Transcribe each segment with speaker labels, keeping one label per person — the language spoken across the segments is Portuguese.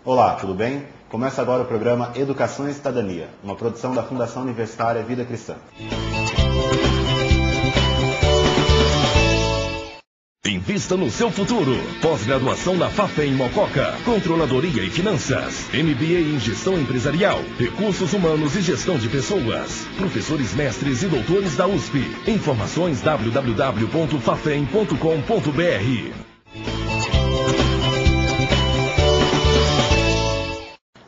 Speaker 1: Olá, tudo bem? Começa agora o programa Educação e Cidadania, uma produção da Fundação Universitária Vida Cristã.
Speaker 2: Invista no seu futuro. Pós-graduação na Fafem Mococa. Controladoria e Finanças. MBA em Gestão Empresarial. Recursos Humanos e Gestão de Pessoas. Professores mestres e doutores da USP. Informações www.fafem.com.br.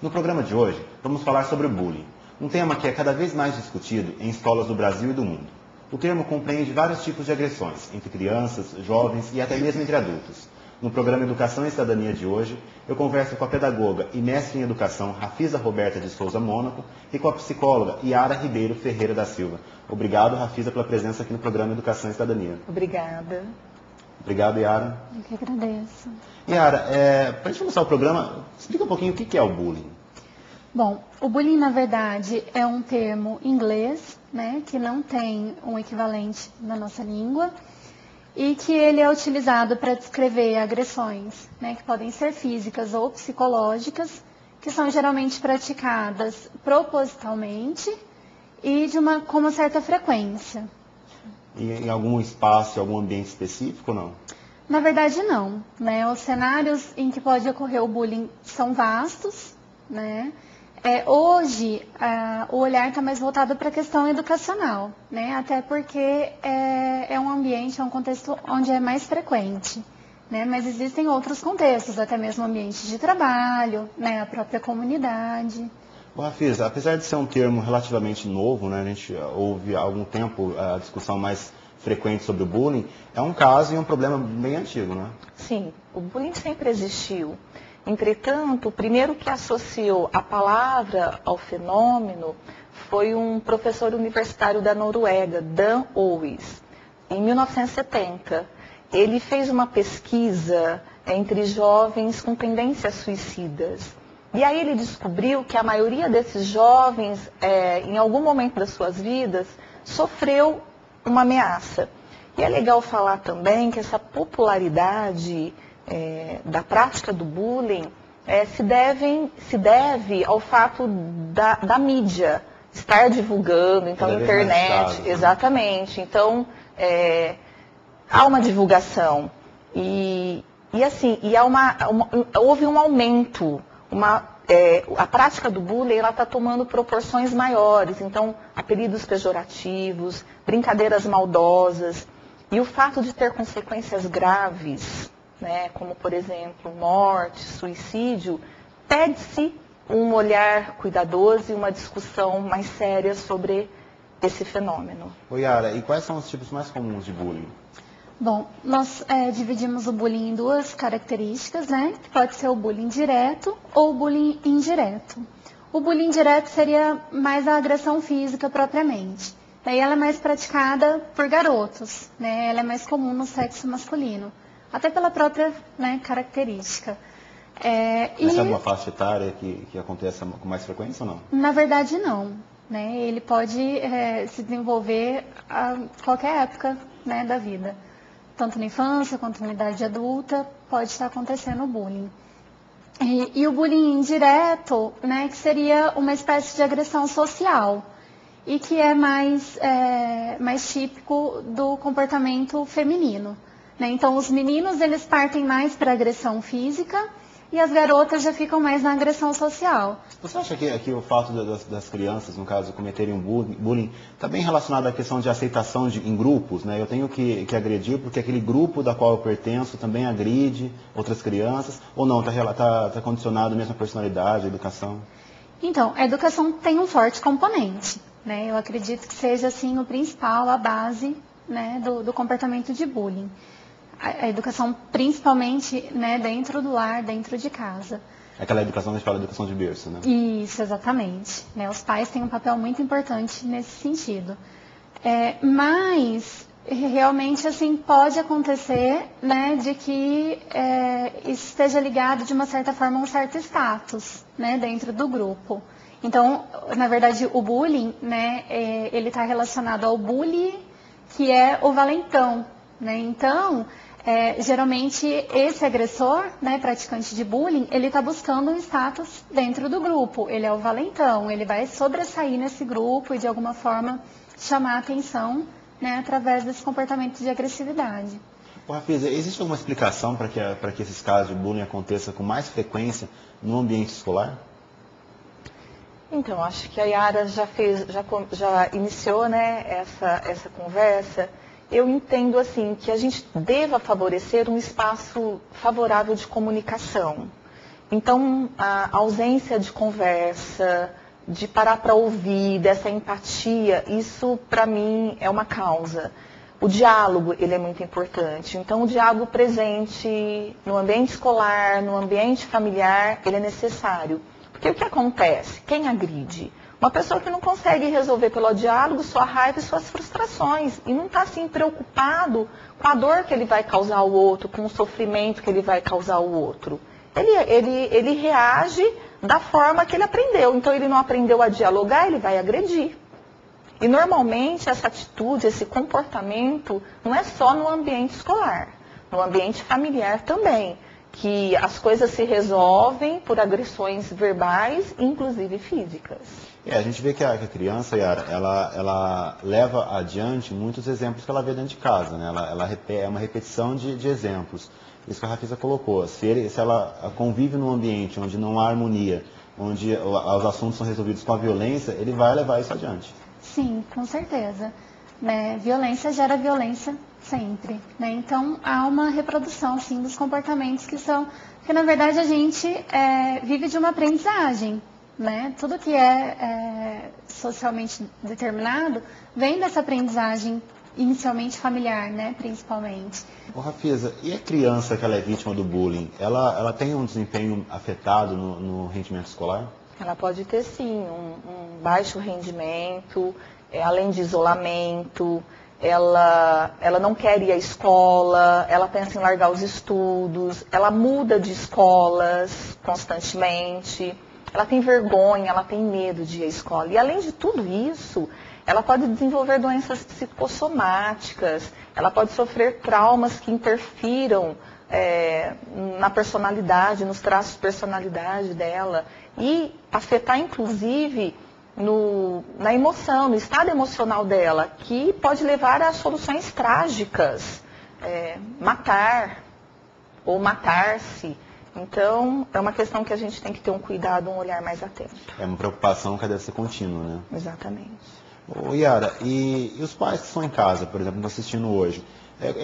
Speaker 1: No programa de hoje, vamos falar sobre o bullying, um tema que é cada vez mais discutido em escolas do Brasil e do mundo. O termo compreende vários tipos de agressões, entre crianças, jovens e até mesmo entre adultos. No programa Educação e Cidadania de hoje, eu converso com a pedagoga e mestre em educação Rafisa Roberta de Souza Mônaco e com a psicóloga Yara Ribeiro Ferreira da Silva. Obrigado, Rafisa, pela presença aqui no programa Educação e Cidadania.
Speaker 3: Obrigada.
Speaker 1: Obrigado, Yara.
Speaker 3: Eu que agradeço.
Speaker 1: Yara, para a gente começar o programa, explica um pouquinho o que é o bullying.
Speaker 3: Bom, o bullying, na verdade, é um termo inglês, né, que não tem um equivalente na nossa língua e que ele é utilizado para descrever agressões, né, que podem ser físicas ou psicológicas, que são geralmente praticadas propositalmente e com uma certa frequência.
Speaker 1: E em algum espaço, algum ambiente específico ou não?
Speaker 3: Na verdade, não, né? Os cenários em que pode ocorrer o bullying são vastos, né? Hoje, o olhar está mais voltado para a questão educacional, né? Até porque é um ambiente, é um contexto onde é mais frequente, né? Mas existem outros contextos, até mesmo ambiente de trabalho, né? A própria comunidade.
Speaker 1: Bom, Rafisa, apesar de ser um termo relativamente novo, né? A gente ouve há algum tempo a discussão mais frequente sobre o bullying, é um caso e um problema bem antigo, né?
Speaker 4: Sim, o bullying sempre existiu. Entretanto, o primeiro que associou a palavra ao fenômeno foi um professor universitário da Noruega, Dan Owis, em 1970. Ele fez uma pesquisa entre jovens com tendências suicidas. E aí ele descobriu que a maioria desses jovens, em algum momento das suas vidas, sofreu uma ameaça. E é legal falar também que essa popularidade da prática do bullying se deve ao fato da mídia estar divulgando, então a internet, exatamente. Então há uma divulgação e houve um aumento, a prática do bullying está tomando proporções maiores, então apelidos pejorativos, brincadeiras maldosas e o fato de ter consequências graves, né, como, por exemplo, morte, suicídio, pede-se um olhar cuidadoso e uma discussão mais séria sobre esse fenômeno.
Speaker 1: Yara, e quais são os tipos mais comuns de bullying?
Speaker 3: Bom, nós dividimos o bullying em duas características, né? Que pode ser o bullying direto ou o bullying indireto. O bullying direto seria mais a agressão física propriamente. Daí ela é mais praticada por garotos, né? Ela é mais comum no sexo masculino. Até pela própria, né, característica.
Speaker 1: Essa é uma faixa etária que acontece com mais frequência ou não?
Speaker 3: Na verdade, não. Né? Ele pode se desenvolver a qualquer época, né, da vida. Tanto na infância quanto na idade adulta, pode estar acontecendo o bullying. E o bullying indireto, né, que seria uma espécie de agressão social. E que é mais típico do comportamento feminino. Né? Então, os meninos, eles partem mais para a agressão física e as garotas já ficam mais na agressão social.
Speaker 1: Você acha que o fato das crianças, no caso, cometerem um bullying, está bem relacionado à questão de aceitação em grupos, né? Eu tenho que agredir porque aquele grupo da qual eu pertenço também agride outras crianças, ou não, está condicionado mesmo à personalidade, à educação?
Speaker 3: Então, a educação tem um forte componente, né? Eu acredito que seja, assim, o principal, a base, né, do comportamento de bullying. A educação, principalmente, né, dentro do lar, dentro de casa.
Speaker 1: Aquela educação que a gente fala, educação de berço, né?
Speaker 3: Isso, exatamente. Né, os pais têm um papel muito importante nesse sentido. Mas, realmente, assim, pode acontecer, né, de que isso esteja ligado, de uma certa forma, a um certo status, né, dentro do grupo. Então, na verdade, o bullying, né, ele está relacionado ao bully, que é o valentão, né? Então, geralmente esse agressor, né, praticante de bullying, ele está buscando um status dentro do grupo. Ele é o valentão, ele vai sobressair nesse grupo e de alguma forma chamar a atenção, né, através desse comportamento de agressividade.
Speaker 1: Rafisa, existe alguma explicação para que esses casos de bullying aconteçam com mais frequência no ambiente escolar?
Speaker 4: Então, acho que a Yara já iniciou, né, essa conversa. Eu entendo assim que a gente deva favorecer um espaço favorável de comunicação. Então, a ausência de conversa, de parar para ouvir, dessa empatia, isso para mim é uma causa. O diálogo, ele é muito importante. Então, o diálogo presente no ambiente escolar, no ambiente familiar, ele é necessário. Porque o que acontece? Quem agride? Uma pessoa que não consegue resolver pelo diálogo sua raiva e suas frustrações. E não está assim preocupado com a dor que ele vai causar ao outro, com o sofrimento que ele vai causar ao outro. Ele reage da forma que ele aprendeu. Então ele não aprendeu a dialogar, ele vai agredir. E normalmente essa atitude, esse comportamento, não é só no ambiente escolar, no ambiente familiar também. Que as coisas se resolvem por agressões verbais, inclusive físicas.
Speaker 1: A gente vê que a criança, Yara, ela leva adiante muitos exemplos que ela vê dentro de casa, né? É uma repetição de exemplos. Isso que a Rafisa colocou. Se ela convive num ambiente onde não há harmonia, onde os assuntos são resolvidos com a violência, ele vai levar isso adiante.
Speaker 3: Sim, com certeza. Né? Violência gera violência sempre. Né? Então, há uma reprodução, sim, dos comportamentos que na verdade, a gente vive de uma aprendizagem. Né? Tudo que é socialmente determinado vem dessa aprendizagem inicialmente familiar, né? Principalmente.
Speaker 1: Rafisa, e a criança que ela é vítima do bullying, ela tem um desempenho afetado no rendimento escolar?
Speaker 4: Ela pode ter sim um baixo rendimento, além de isolamento, ela não quer ir à escola, ela pensa em largar os estudos, ela muda de escolas constantemente, ela tem vergonha, ela tem medo de ir à escola. E além de tudo isso, ela pode desenvolver doenças psicossomáticas, ela pode sofrer traumas que interfiram na personalidade, nos traços de personalidade dela e afetar inclusive na emoção, no estado emocional dela, que pode levar a soluções trágicas, matar ou matar-se. Então, é uma questão que a gente tem que ter um cuidado, um olhar mais atento.
Speaker 1: É uma preocupação que deve ser contínua, né?
Speaker 4: Exatamente.
Speaker 1: Yara, e os pais que estão em casa, por exemplo, estão assistindo hoje,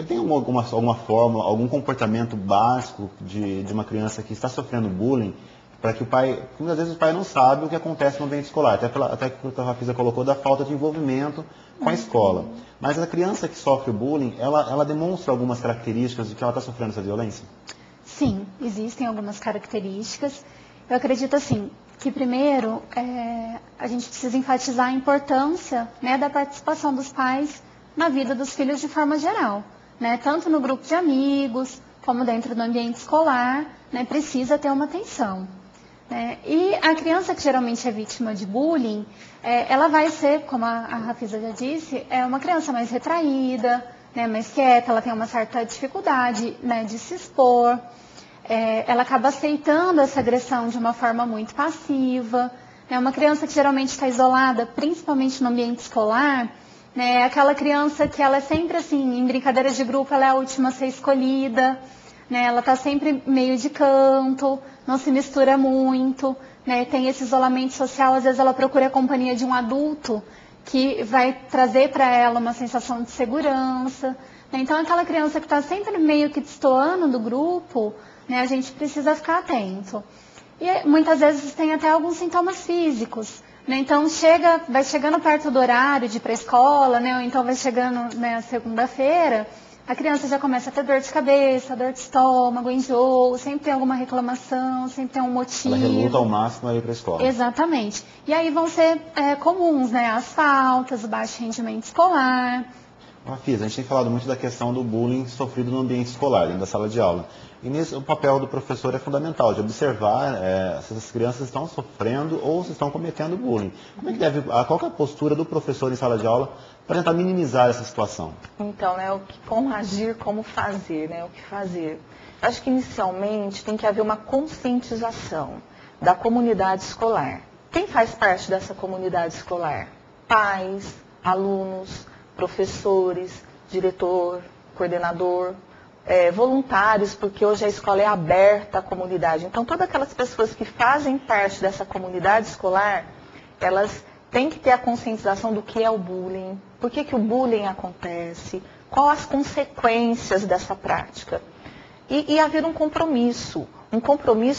Speaker 1: tem alguma forma, algum comportamento básico de uma criança que está sofrendo bullying, para que o pai, muitas vezes o pai não sabe o que acontece no ambiente escolar, até que a Rafisa colocou da falta de envolvimento com a escola. Mas a criança que sofre o bullying, ela demonstra algumas características de que ela está sofrendo essa violência?
Speaker 3: Sim, existem algumas características. Eu acredito assim, que primeiro a gente precisa enfatizar a importância, né, da participação dos pais na vida dos filhos de forma geral, né, tanto no grupo de amigos, como dentro do ambiente escolar, né, precisa ter uma atenção. Né? E a criança que geralmente é vítima de bullying, ela vai ser, como a Rafisa já disse, uma criança mais retraída, né, mais quieta, ela tem uma certa dificuldade, né, de se expor. Ela acaba aceitando essa agressão de uma forma muito passiva. Né? Uma criança que geralmente está isolada, principalmente no ambiente escolar, né, é aquela criança que ela é sempre assim, em brincadeiras de grupo, ela é a última a ser escolhida, né? Ela está sempre meio de canto, não se mistura muito, né? Tem esse isolamento social, às vezes ela procura a companhia de um adulto que vai trazer para ela uma sensação de segurança. Né? Então, aquela criança que está sempre meio que destoando do grupo, né, a gente precisa ficar atento. E muitas vezes tem até alguns sintomas físicos. Né? Então, vai chegando perto do horário de ir para a escola, né, ou então vai chegando, né, a segunda-feira, a criança já começa a ter dor de cabeça, dor de estômago, enjoo, sempre tem alguma reclamação, sempre tem um motivo.
Speaker 1: Ela reluta ao máximo a ir para a escola.
Speaker 3: Exatamente. E aí vão ser comuns, né, as faltas, o baixo rendimento escolar.
Speaker 1: Afisa, a gente tem falado muito da questão do bullying sofrido no ambiente escolar, dentro da sala de aula. E nisso o papel do professor é fundamental, de observar se essas crianças estão sofrendo ou se estão cometendo bullying. Qual que é a postura do professor em sala de aula para tentar minimizar essa situação?
Speaker 4: Então, como agir, como fazer, o que fazer. Acho que inicialmente tem que haver uma conscientização da comunidade escolar. Quem faz parte dessa comunidade escolar? Pais, alunos, professores, diretor, coordenador, voluntários, porque hoje a escola é aberta à comunidade. Então, todas aquelas pessoas que fazem parte dessa comunidade escolar, elas têm que ter a conscientização do que é o bullying, por que o bullying acontece, quais as consequências dessa prática. E haver um compromisso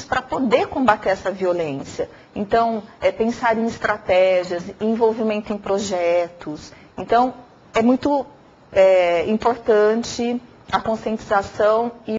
Speaker 4: para poder combater essa violência. Então, pensar em estratégias, envolvimento em projetos. Então, é muito importante a conscientização e